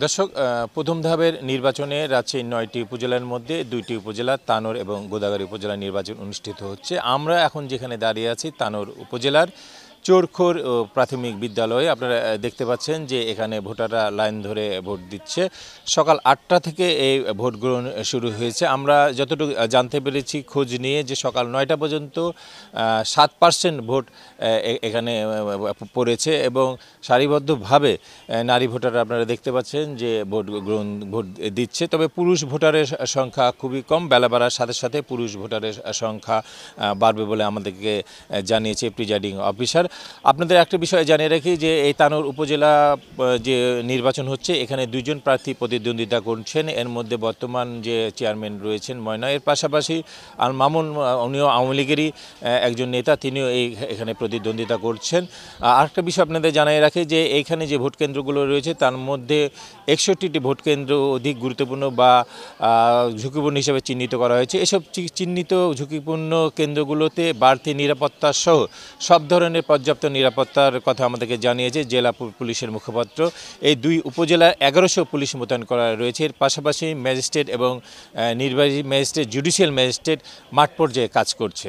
দর্শক, প্রথম ধাপের নির্বাচনে রাজশাহীর ৯টি উপজেলার মধ্যে ২টি উপজেলা তানোর এবং গোদাগাড়ী উপজেলার নির্বাচন অনুষ্ঠিত হচ্ছে। আমরা এখন যেখানে দাঁড়িয়ে আছি তানোর উপজেলার চোরখোর প্রাথমিক বিদ্যালয়ে। আপনারা দেখতে পাচ্ছেন যে এখানে ভোটাররা লাইন ধরে ভোট দিচ্ছে। সকাল ৮টা থেকে এই ভোট গ্রহণ শুরু হয়েছে। আমরা যতটুকু জানতে পেরেছি খোঁজ নিয়ে যে সকাল ৯টা পর্যন্ত ৭% ভোট এখানে পড়েছে এবং সারিবদ্ধভাবে নারী ভোটাররা আপনারা দেখতে পাচ্ছেন যে ভোট দিচ্ছে। তবে পুরুষ ভোটারের সংখ্যা খুবই কম। বেলা বাড়ার সাথে সাথে পুরুষ ভোটারের সংখ্যা বাড়বে বলে আমাদেরকে জানিয়েছে প্রিজাইডিং অফিসার। আপনাদের একটা বিষয় জানিয়ে রাখি যে এই তানোর উপজেলা যে নির্বাচন হচ্ছে এখানে দুইজন প্রার্থী প্রতিদ্বন্দ্বিতা করছেন। এর মধ্যে বর্তমান যে চেয়ারম্যান রয়েছেন ময়না, এর পাশাপাশি আল মামুন, উনিও আওয়ামী লীগেরই একজন নেতা, তিনিও এখানে প্রতিদ্বন্দ্বিতা করছেন। আরেকটা বিষয় আপনাদের জানিয়ে রাখি যে এইখানে যে ভোট কেন্দ্রগুলো রয়েছে তার মধ্যে ৬১টি ভোট কেন্দ্র অধিক গুরুত্বপূর্ণ বা ঝুঁকিপূর্ণ হিসেবে চিহ্নিত করা হয়েছে। এসব চিহ্নিত ঝুঁকিপূর্ণ কেন্দ্রগুলোতে বাড়তি নিরাপত্তা সহ সব ধরনের পর্যাপ্ত নিরাপত্তার কথা আমাদেরকে জানিয়েছে জেলা পুলিশের মুখপাত্র। এই দুই উপজেলায় ১১০০ পুলিশ মোতায়েন করা রয়েছে। এর পাশাপাশি ম্যাজিস্ট্রেট এবং নির্বাহী ম্যাজিস্ট্রেট, জুডিশিয়াল ম্যাজিস্ট্রেট মাঠ পর্যায়ে কাজ করছে।